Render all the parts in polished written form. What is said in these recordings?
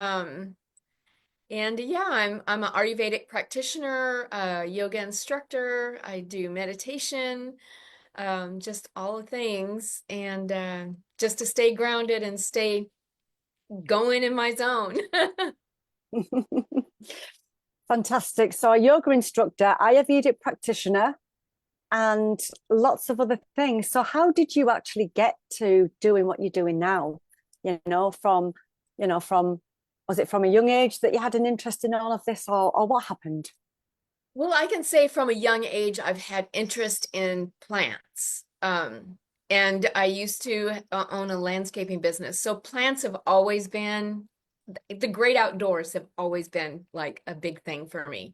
Um, and yeah, I'm an Ayurvedic practitioner, a yoga instructor. I do meditation, just all the things, and just to stay grounded and stay going in my zone. Fantastic. So, a yoga instructor, Ayurvedic practitioner, and lots of other things. So, how did you actually get to doing what you're doing now? From was it from a young age that you had an interest in all of this, or what happened? Well, I can say from a young age, I've had interest in plants. And I used to own a landscaping business. So plants have always been, the great outdoors have always been like a big thing for me.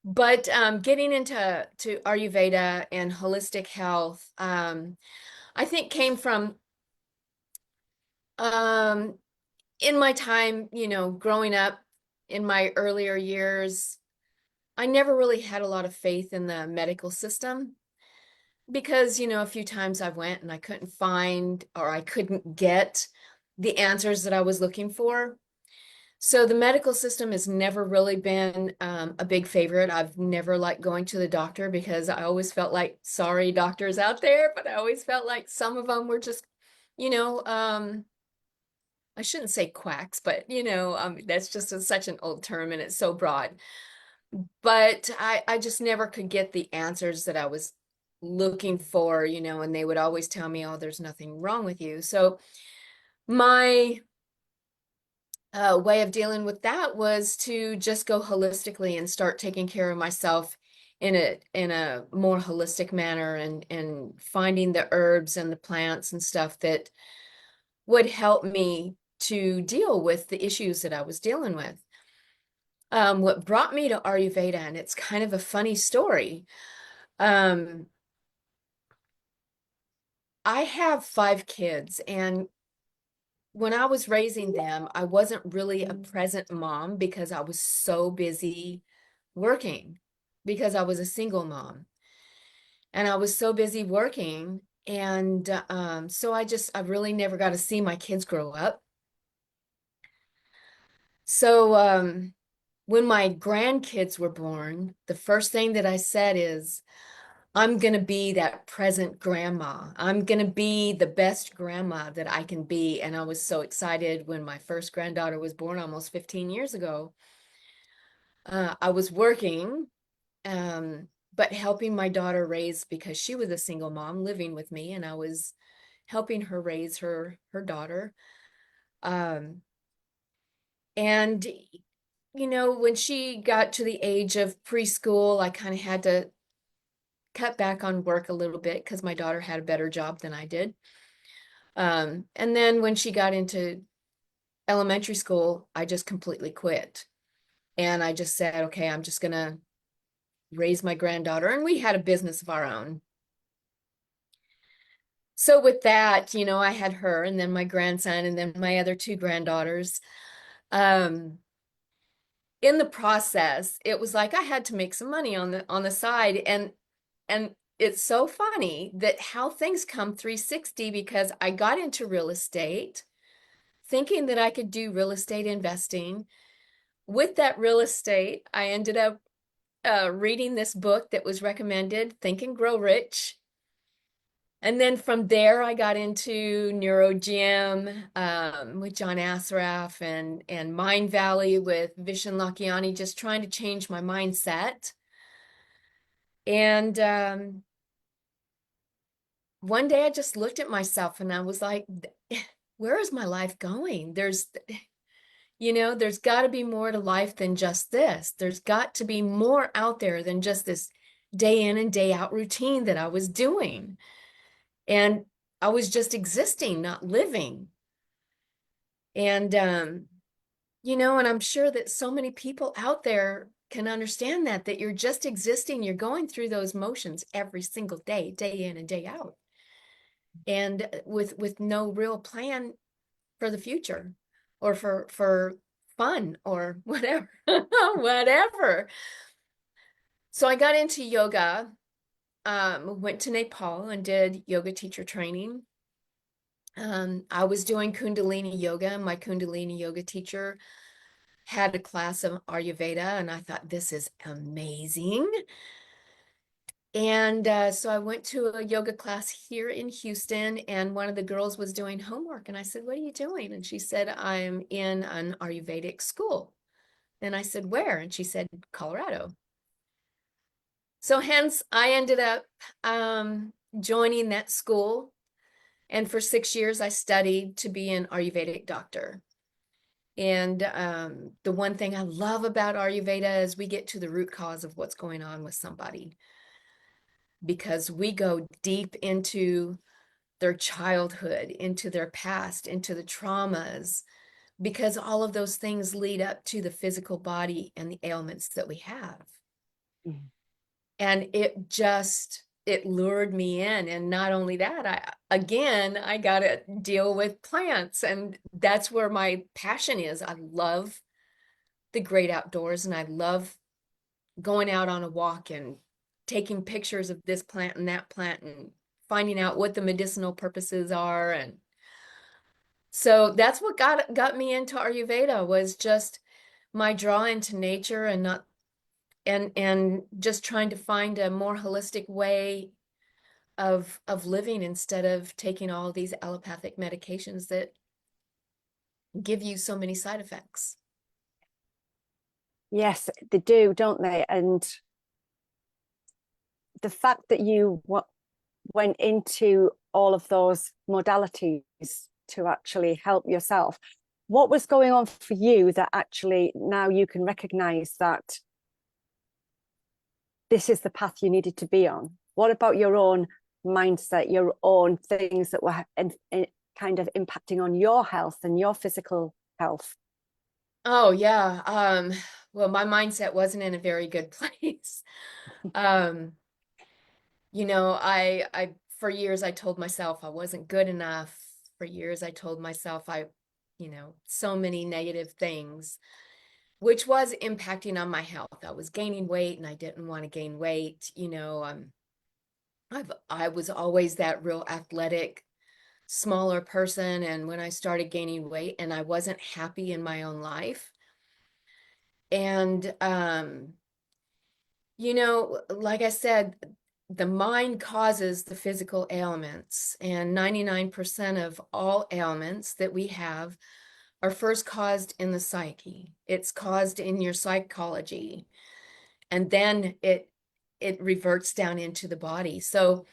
But getting into Ayurveda and holistic health, I think came from um, in my time, growing up in my earlier years. I never really had a lot of faith in the medical system because, a few times I went and I couldn't find or I couldn't get the answers that I was looking for. So the medical system has never really been a big favorite. I've never liked going to the doctor because I always felt like, sorry, doctors out there, but I always felt like some of them were just, you know, um, I shouldn't say quacks, but that's just such an old term and it's so broad. But I just never could get the answers that I was looking for, and they would always tell me, oh, there's nothing wrong with you. So my way of dealing with that was to just go holistically and start taking care of myself in a more holistic manner and finding the herbs and the plants and stuff that would help me to deal with the issues that I was dealing with. What brought me to Ayurveda, and it's kind of a funny story. Um, I have 5 kids, and when I was raising them, I wasn't really a present mom because I was so busy working because I was a single mom and I was so busy working. And so I really never got to see my kids grow up. So when my grandkids were born, the first thing that I said is, I'm going to be that present grandma. I'm going to be the best grandma that I can be. And I was so excited when my first granddaughter was born almost 15 years ago. I was working, but helping my daughter raise because she was a single mom living with me, and I was helping her raise her daughter. Um, and when she got to the age of preschool, I kind of had to cut back on work a little bit because my daughter had a better job than I did. And then when she got into elementary school, I just completely quit. And I just said, okay, I'm just going to raise my granddaughter. And we had a business of our own. So with that, I had her and then my grandson and then my other 2 granddaughters. Um, in the process, it was like I had to make some money on the side. And it's so funny that how things come 360 because I got into real estate thinking that I could do real estate investing. With that real estate, I ended up reading this book that was recommended, Think and Grow Rich. And then from there, I got into Neuro Gym with John Assaraf and Mind Valley with Vishen Lakhiani, just trying to change my mindset. And one day I just looked at myself and I was like, where is my life going? There's got to be more to life than just this. There's got to be more out there than just this day in and day out routine that I was doing. And I was just existing, not living. And, and I'm sure that so many people out there can understand that you're just existing. You're going through those motions every single day, day in and day out. And with no real plan for the future or for fun or whatever, whatever. So I got into yoga, went to Nepal and did yoga teacher training. I was doing Kundalini yoga, and my Kundalini yoga teacher had a class of Ayurveda, and I thought, this is amazing. And so I went to a yoga class here in Houston, and one of the girls was doing homework. And I said, what are you doing? And she said, I'm in an Ayurvedic school. And I said, where? And she said, Colorado. So hence, I ended up joining that school. And for 6 years, I studied to be an Ayurvedic doctor. And the one thing I love about Ayurveda is we get to the root cause of what's going on with somebody, because we go deep into their childhood, into their past, into the traumas, because all of those things lead up to the physical body and the ailments that we have. Mm. And it lured me in. And not only that, I got to deal with plants. And that's where my passion is. I love the great outdoors, and I love going out on a walk and taking pictures of this plant and that plant and finding out what the medicinal purposes are. And so that's what got me into Ayurveda, was just my draw into nature, and not and just trying to find a more holistic way of living, instead of taking all these allopathic medications that give you so many side effects. Yes, they do, don't they? And the fact that you went into all of those modalities to actually help yourself, what was going on for you that actually now you can recognize that this is the path you needed to be on? What about your own mindset, your own things that were kind of impacting on your health and your physical health? Oh yeah. Well, my mindset wasn't in a very good place. Um, for years I told myself I wasn't good enough. For years I told myself so many negative things, which was impacting on my health. I was gaining weight, and I didn't want to gain weight. I was always that real athletic, smaller person, and when I started gaining weight, and I wasn't happy in my own life. And like I said, the mind causes the physical ailments, and 99% of all ailments that we have are first caused in the psyche. It's caused in your psychology, and then it reverts down into the body. So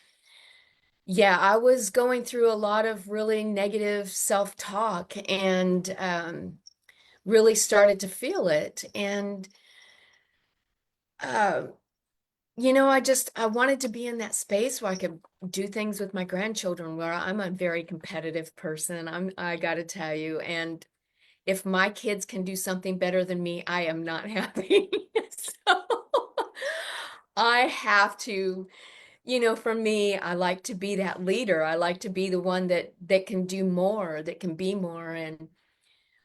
yeah, I was going through a lot of really negative self-talk, and really started to feel it. And uh, I wanted to be in that space where I could do things with my grandchildren, where I'm a very competitive person. I got to tell you. And if my kids can do something better than me, I am not happy. So I have to, for me, I like to be that leader. I like to be the one that can do more, that can be more. And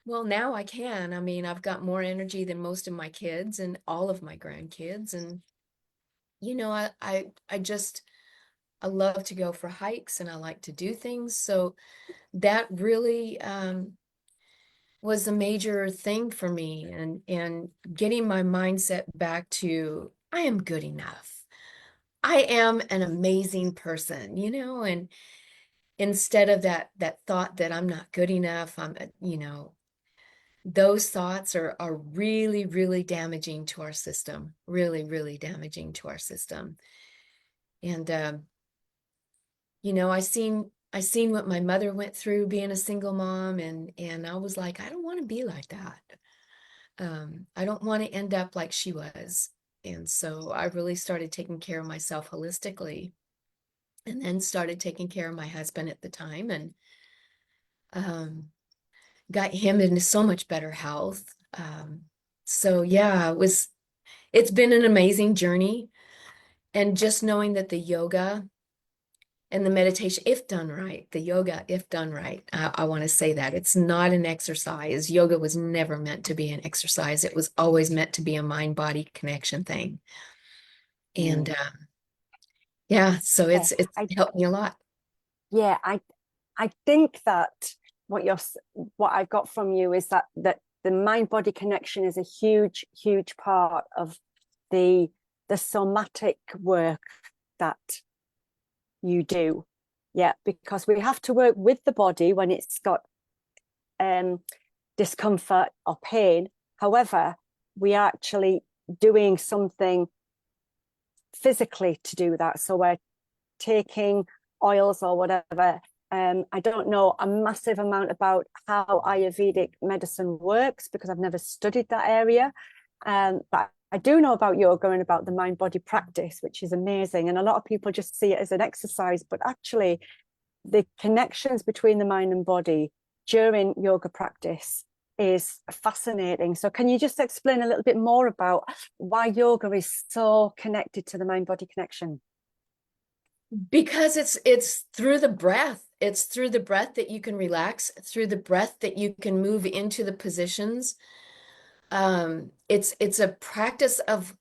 well, now I can. I mean, I've got more energy than most of my kids and all of my grandkids. And I just I love to go for hikes, and I like to do things. So that really was a major thing for me, and getting my mindset back to I am good enough. I am an amazing person, and instead of that thought that I'm not good enough, those thoughts are really, really damaging to our system, really, really damaging to our system. And I seen what my mother went through being a single mom, and I was like, I don't want to be like that. I don't want to end up like she was. And so I really started taking care of myself holistically, and then started taking care of my husband at the time, and um, got him into so much better health. So yeah, it's been an amazing journey. And just knowing that the yoga and the meditation, if done right, the yoga, if done right, I want to say that it's not an exercise. Yoga was never meant to be an exercise. It was always meant to be a mind-body connection thing. And Mm. yeah, so Yeah, it's I helped me a lot. yeah, I I think that what you're what I got from you is that the mind body connection is a huge part of the somatic work that you do. Yeah, because we have to work with the body when it's got um discomfort or pain. However, we are actually doing something physically to do that. So we're taking oils or whatever. I don't know a massive amount about how Ayurvedic medicine works because I've never studied that area. But I do know about yoga and about the mind body practice, which is amazing. And a lot of people just see it as an exercise, but actually, the connections between the mind and body during yoga practice is fascinating. So, can you just explain a little bit more about why yoga is so connected to the mind body connection? Because it's through the breath. It's through the breath that you can relax, through the breath that you can move into the positions. It's a practice of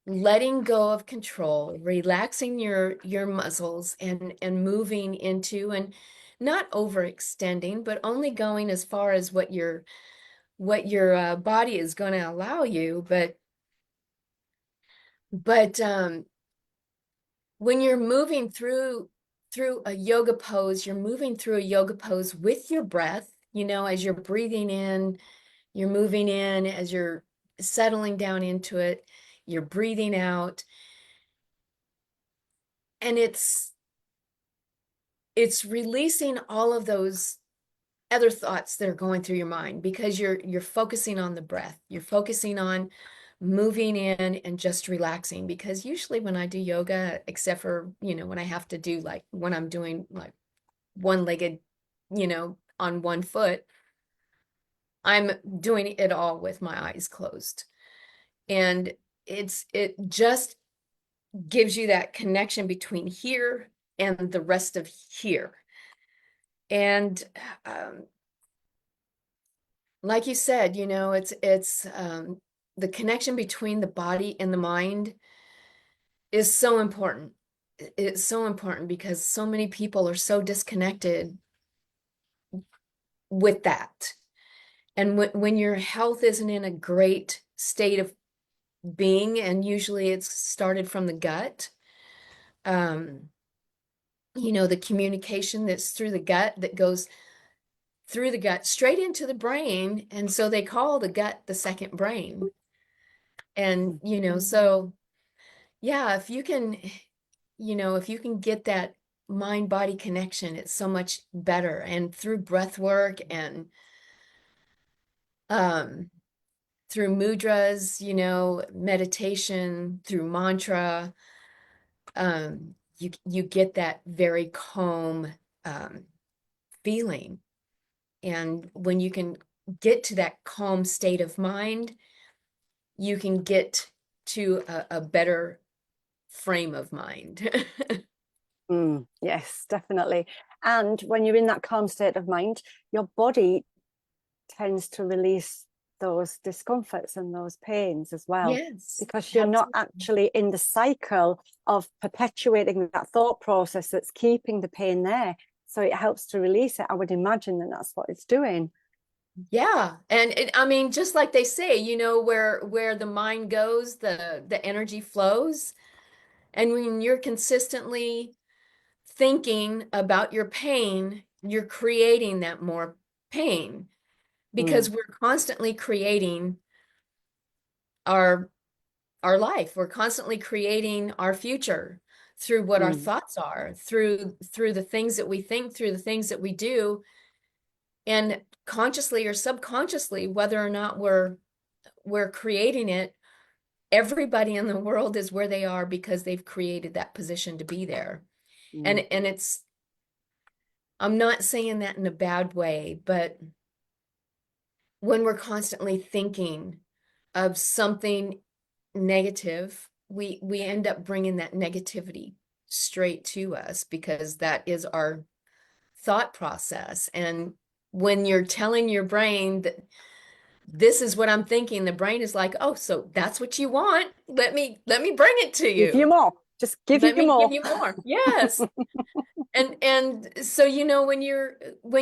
letting go of control, relaxing your muscles and moving into and not overextending, but only going as far as what your body is going to allow you. But when you're moving through a yoga pose, you're moving through a yoga pose with your breath, as you're breathing in, you're moving in, as you're settling down into it, you're breathing out. And it's releasing all of those other thoughts that are going through your mind because you're focusing on the breath. You're focusing on moving in and just relaxing because usually when I do yoga, except for, when I have to do like when I'm doing like one-legged, on one foot, I'm doing it all with my eyes closed. And it just gives you that connection between here and the rest of here. And like you said, it's the connection between the body and the mind is so important. It's so important because so many people are so disconnected with that. And when your health isn't in a great state of being, and usually it's started from the gut, um, the communication that's through the gut that goes through the gut straight into the brain. And so they call the gut the second brain. And, so yeah, if you can get that mind body connection, it's so much better. And through breath work and um, through mudras, meditation, through mantra, you get that very calm um, feeling. And when you can get to that calm state of mind, you can get to a better frame of mind. Yes, definitely. And when you're in that calm state of mind, your body tends to release those discomforts and those pains as well, Yes, because you're not absolutely. actually in the cycle of perpetuating that thought process that's keeping the pain there. So it helps to release it. I would imagine that that's what it's doing. Yeah. And I mean, just like they say, where the mind goes, the energy flows. And when you're consistently thinking about your pain, you're creating that more pain because Mm, we're constantly creating our our life. We're constantly creating our future through what our mm, thoughts are, through the things that we think, through the things that we do, and consciously or subconsciously, whether or not we're creating it, everybody in the world is where they are because they've created that position to be there. And mm, and it's I'm not saying that in a bad way, but when we're constantly thinking of something negative, we end up bringing that negativity straight to us because that is our thought process. And when you're telling your brain that this is what I'm thinking, the brain is like, "Oh, so that's what you want? Let me bring it to give you you." more. Just give Let you me give more. you more. Yes. And so when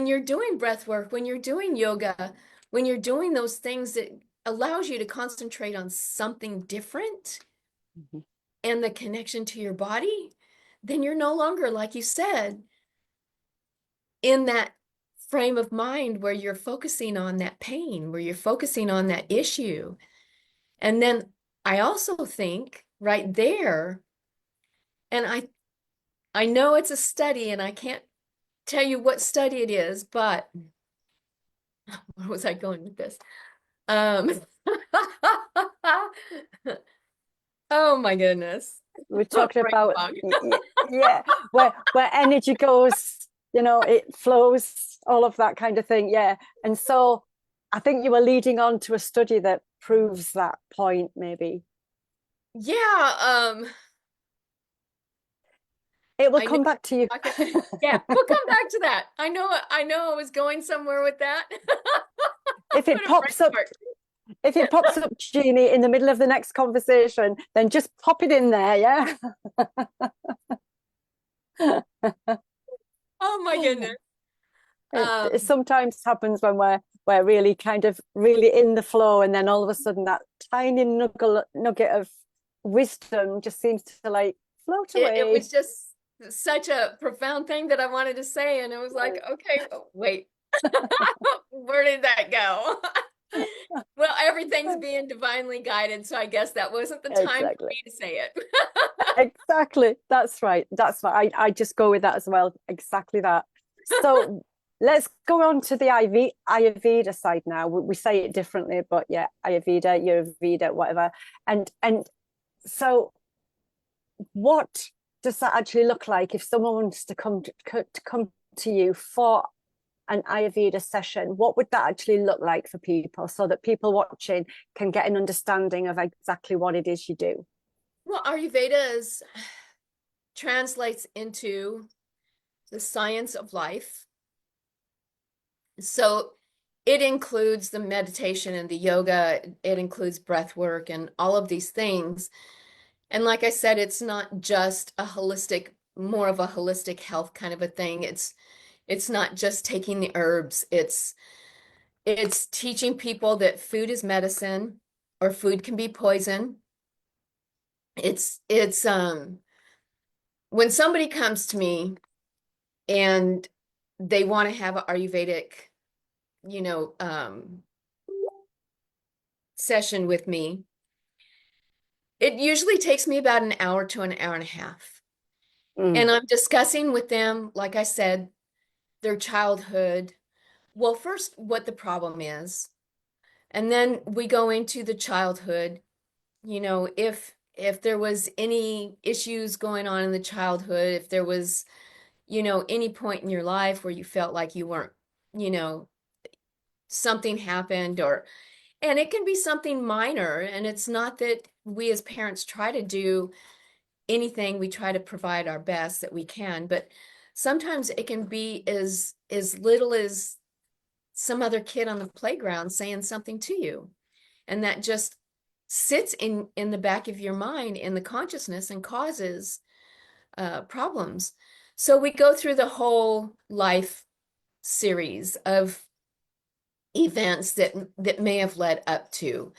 you're doing breath work, when you're doing yoga, when you're doing those things that allows you to concentrate on something different Mhm. and the connection to your body, then you're no longer, like you said, in that frame of mind where you're focusing on that pain, where you're focusing on that issue. And then I also think right there, and I know it's a study and I can't tell you what study it is, but where was I going with this? Um, oh my goodness. We're talking Brain about, fog. yeah, where energy goes, it flows, all of that kind of thing. Yeah. And so I think you were leading on to a study that proves that point, maybe. Yeah, It will I know. come back to you. Yeah, we'll come back to that. I know I was going somewhere with that. If What it a brain pops up, fart. if it pops up, Jeannie, in the middle of the next conversation, then just pop it in there, yeah? Oh my goodness. It Um, sometimes happens when we're really kind of really in the flow, and then all of a sudden that tiny nugget of wisdom just seems to like float it away. was just such a profound thing that I wanted to say, and it was like, okay, oh, wait, where did that go? Well, everything's being divinely guided, so I guess that wasn't the time for Exactly. me to say it. Exactly. That's right. That's right. I just go with that as well. Exactly that. So let's go on to the Ayurveda side now. We say it differently, but yeah, Ayurveda, Ayurveda, whatever. And so what does that actually look like if someone wants to come to you for an Ayurveda session? What would that actually look like for people so that people watching can get an understanding of exactly what it is you do? Well, Ayurveda translates into the science of life. So it includes the meditation and the yoga, it includes breath work and all of these things. And like I said, it's not just a holistic, more of a holistic health kind of a thing. It's not just taking the herbs. It's teaching people that food is medicine or food can be poison. It's when somebody comes to me and they want to have an Ayurvedic, you know, session with me, it usually takes me about an hour to an hour and a half. Mm, And I'm discussing with them, like I said, their childhood. Well, first, what the problem is. And then we go into the childhood, if there was any issues going on in the childhood, if there was, any point in your life where you felt like you weren't, you know, something happened and it can be something minor. And it's not that we as parents try to do anything, we try to provide our best that we can, but sometimes it can be as little as some other kid on the playground saying something to you, and that just sits in the back of your mind, in the consciousness, and causes problems. So we go through the whole life series of events that may have led up to.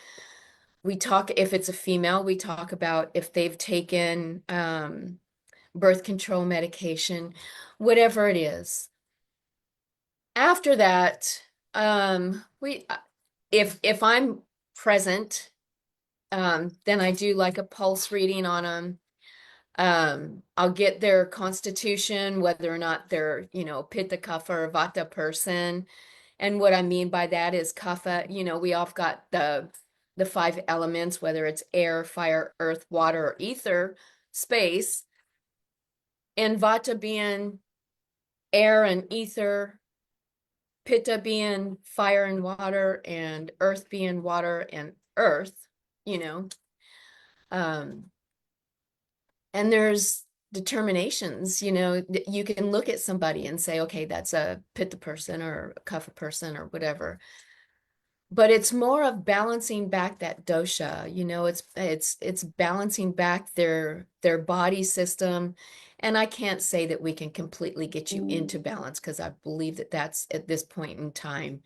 We talk, if it's a female, we talk about if they've taken birth control medication, whatever it is. After that, we if I'm present, then I do like a pulse reading on them. I'll get their constitution, whether or not they're, Pitta, Kapha, or Vata person. And what I mean by that is Kapha, we all got the five elements, whether it's air, fire, earth, water, or ether, space, and Vata being air and ether, Pitta being fire and water, and earth being water and earth, you know. Um, and there's determinations, that you can look at somebody and say, okay, that's a Pitta person or a Kapha person or whatever. but it's more of balancing back that dosha, you know, it's balancing back their body system. And I can't say that we can completely get you Mm, into balance because I believe that that's at this point in time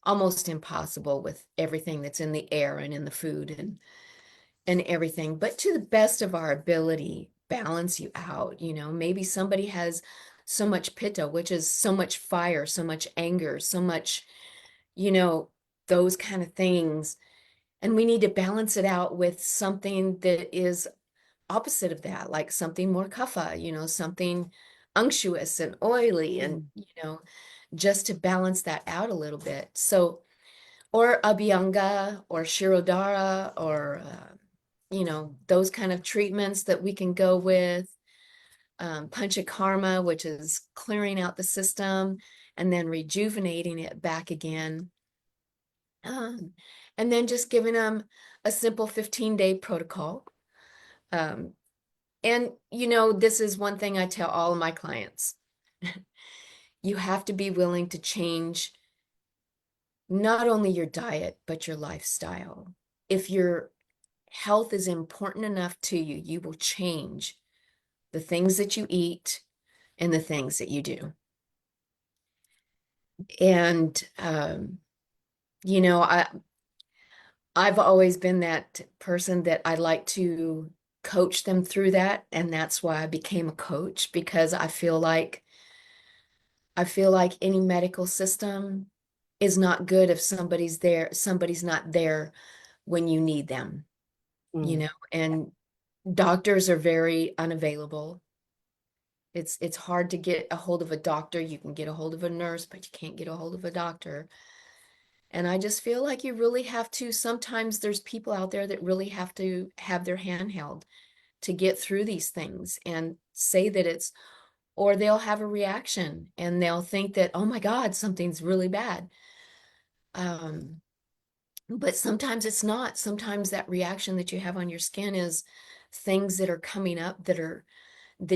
almost impossible with everything that's in the air and in the food and everything. But to the best of our ability, balance you out, you know, maybe somebody has so much pitta, which is so much fire, so much anger, so much, you know, those kind of things. And we need to balance it out with something that is opposite of that, like something more kapha, you know, something unctuous and oily and, mm, you know, just to balance that out a little bit. So, or Abhyanga or Shirodhara or, you know, those kind of treatments that we can go with. Panchakarma, which is clearing out the system and then rejuvenating it back again. Um, and then just giving them a simple 15-day protocol. Um, and, you know, this is one thing I tell all of my clients. You have to be willing to change not only your diet, but your lifestyle. If your health is important enough to you, you will change the things that you eat and the things that you do. And, you know, I've always been that person that I like to coach them through that. And that's why I became a coach because I feel like any medical system is not good if somebody's not there when you need them, you mm. know, and doctors are very unavailable. It's hard to get a hold of a doctor. You can get a hold of a nurse, but you can't get a hold of a doctor. And I just feel like you really have to, sometimes there's people out there that really have to have their hand held to get through these things and say that it's, or they'll have a reaction and they'll think that, oh my God, something's really bad. Um, but sometimes it's not. Sometimes that reaction that you have on your skin is things that are coming up that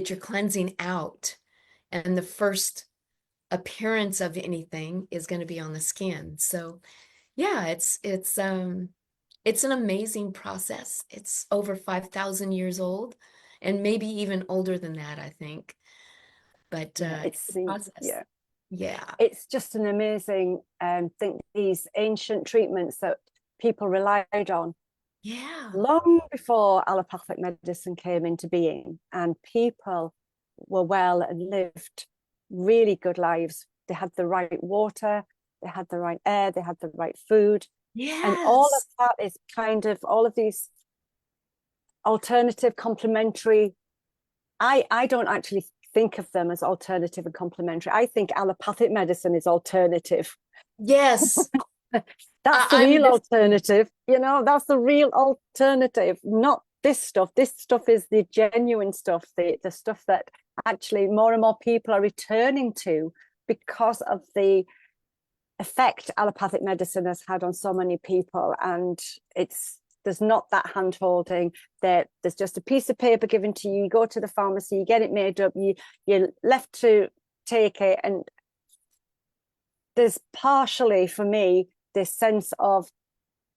you're cleansing out. And the first appearance of anything is going to be on the skin. So yeah, it's an amazing process. It's over 5,000 years old and maybe even older than that, I think. But Yeah, it's a process. yeah, Yeah. it's just an amazing think these ancient treatments that people relied on Yeah. long before allopathic medicine came into being, and people were well and lived really good lives. They had the right water, they had the right air, they had the right food, and all of Yes. that is kind of all of these alternative complementary. I don't actually think of them as alternative and complementary. I think allopathic medicine is alternative. Yes. That's the I'm real this. alternative. That's the real alternative, not this stuff. This stuff is the genuine stuff, the stuff that actually more and more people are returning to because of the effect allopathic medicine has had on so many people. And there's not that hand holding. There's just a piece of paper given to you. You go to the pharmacy, you get it made up, you're left to take it. And there's partially, for me, this sense of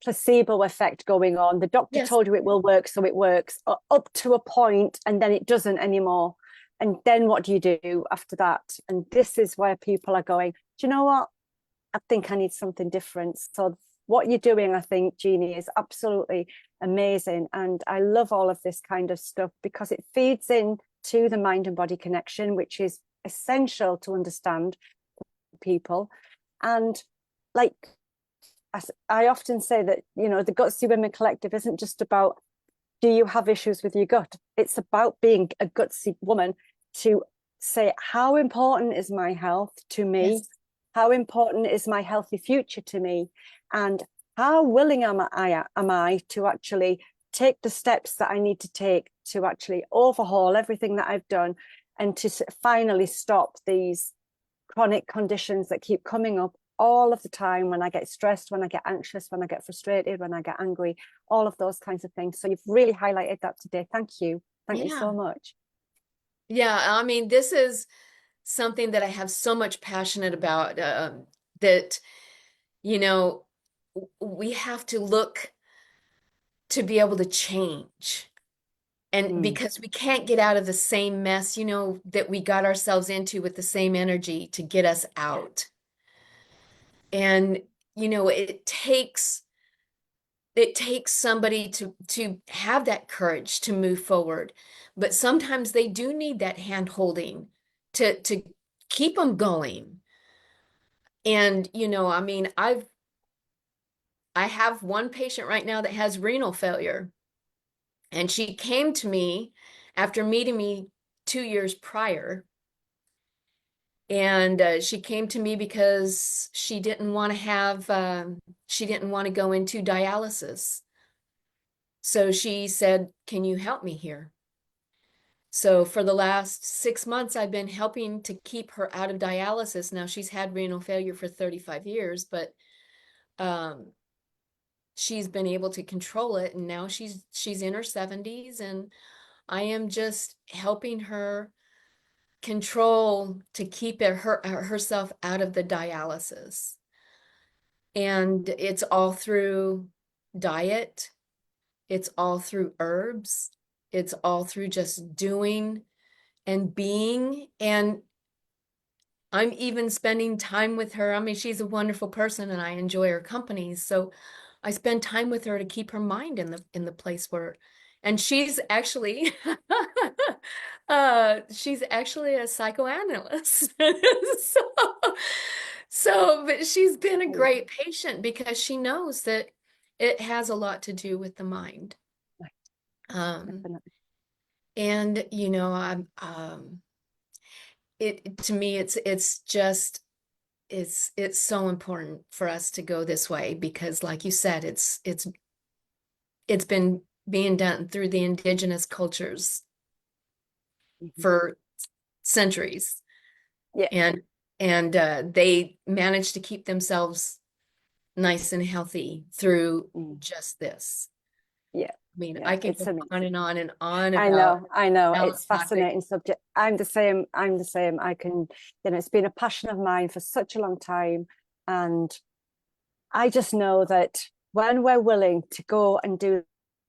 placebo effect going on. The doctor Yes. told you it will work, so it works up to a point, and then it doesn't anymore. And then what do you do after that? And this is where people are going, do you know what? I think I need something different. So what you're doing, I think, Jeannie, is absolutely amazing. And I love all of this kind of stuff because it feeds in to the mind and body connection, which is essential to understand people. And like I often say that, the Gutsy Women Collective isn't just about, do you have issues with your gut? It's about being a gutsy woman to say, how important is my health to me? Yes. How important is my healthy future to me? And how willing am I to actually take the steps that I need to take to actually overhaul everything that I've done and to finally stop these chronic conditions that keep coming up all of the time when I get stressed, when I get anxious, when I get frustrated, when I get angry, all of those kinds of things. So you've really highlighted that today. Thank you. Thank you so Yeah. much. Yeah. I mean, this is something that I have so much passionate about, that, you know, we have to look to be able to change. And Mm. because we can't get out of the same mess, that we got ourselves into with the same energy to get us out. And, it takes somebody to have that courage to move forward. But sometimes they do need that hand holding to keep them going. And, I mean, I have one patient right now that has renal failure. And she came to me after meeting me 2 years prior. And she came to me because she didn't want to go into dialysis. So she said, "Can you help me here?" So for the last 6 months, I've been helping to keep her out of dialysis. Now she's had renal failure for 35 years, but um, she's been able to control it, and now she's in her 70s, and I am just helping her control to keep herself out of the dialysis. And it's all through diet, it's all through herbs, it's all through just doing and being. And I'm even spending time with her. I mean, she's a wonderful person and I enjoy her company. So I spend time with her to keep her mind in the place where, and she's actually she's actually a psychoanalyst. So but she's been a Oh, great patient because she knows that it has a lot to do with the mind. right, Um, definitely. and I'm it to me it's just it's so important for us to go this way because like you said it's been being done through the indigenous cultures Mhm. for centuries, Yeah. and they managed to keep themselves nice and healthy through Mm. just this. Yeah. I mean, Yeah. I could It's go on amazing. and on and on I about know, I know. It's allopathic. fascinating subject. I'm the same. I'm the same. I can, it's been a passion of mine for such a long time. And I just know that when we're willing to go and do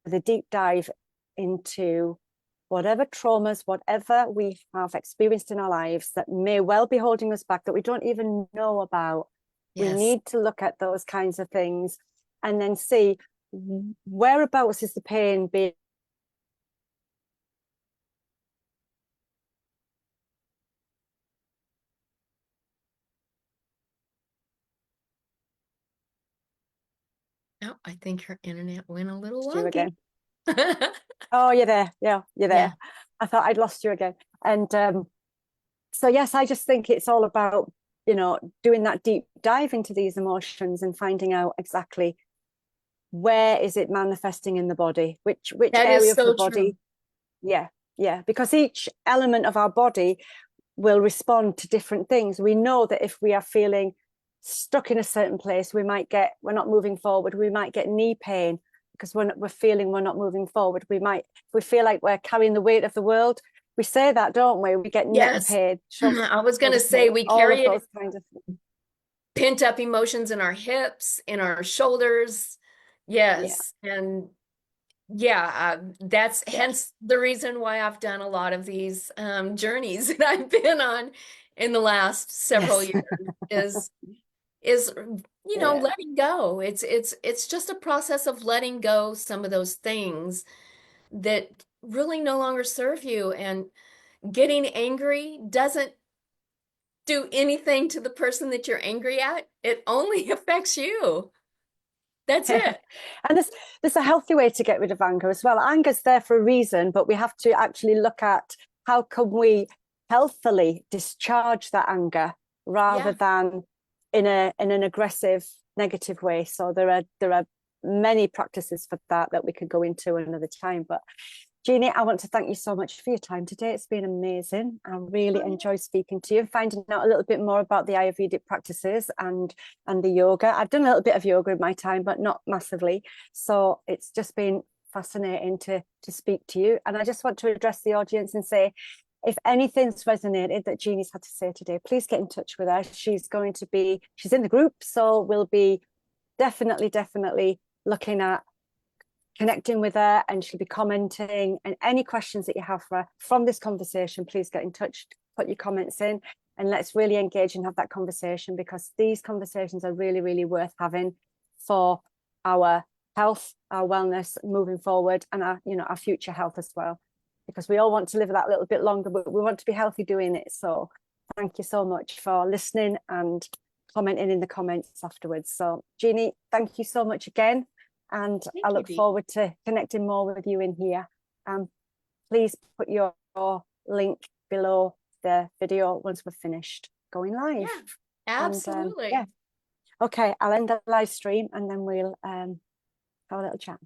the deep dive into whatever traumas, whatever we have experienced in our lives that may well be holding us back, that we don't even know about, we Yes, need to look at those kinds of things and then see whereabouts is the pain being. oh, I think her internet went a little You wonky. again. Oh, you're there. Yeah, you're Yeah, there. I thought I'd lost you again. And so, yes, I just think it's all about, doing that deep dive into these emotions and finding out exactly where is it manifesting in the body, which that area is of the so true. body. Yeah, yeah, because each element of our body will respond to different things. We know that if we are feeling stuck in a certain place, we're not moving forward. We might get knee pain because we're feeling we're not moving forward. If we feel like we're carrying the weight of the world. We say that, don't we? We get neck Yes. pain, shoulder I was going to pain, say we all of carry it those kinds of things. pent up emotions in our hips, in our shoulders. Yeah, Yes. And yeah, that's yeah, hence the reason why I've done a lot of these journeys that I've been on in the last several yes, years is yeah. letting go. It's just a process of letting go some of those things that really no longer serve you. And getting angry doesn't do anything to the person that you're angry at. It only affects you. That's it. And there's a healthy way to get rid of anger as well. Anger's there for a reason, but we have to actually look at how can we healthily discharge that anger rather Yeah. than in an aggressive, negative way. So there are many practices for that we could go into another time. But Jeannie, I want to thank you so much for your time today. It's been amazing. I really Oh, yeah. enjoyed speaking to you and finding out a little bit more about the Ayurvedic practices and the yoga. I've done a little bit of yoga in my time, but not massively. So it's just been fascinating to speak to you. And I just want to address the audience and say, if anything's resonated that Jeannie's had to say today, please get in touch with her. She's in the group, so we'll be definitely looking at connecting with her, and she'll be commenting. And any questions that you have for her from this conversation, please get in touch, put your comments in, and let's really engage and have that conversation, because these conversations are really, really worth having for our health, our wellness moving forward, and our, you know, our future health as well, because we all want to live that little bit longer, but we want to be healthy doing it. So thank you so much for listening and commenting in the comments afterwards. So Jeannie, thank you so much again, and I Thank you, look Dee. forward to connecting more with you in here. Please put your link below the video once we're finished going live. Yeah, And absolutely. yeah, okay, I'll end the live stream and then we'll have a little chat.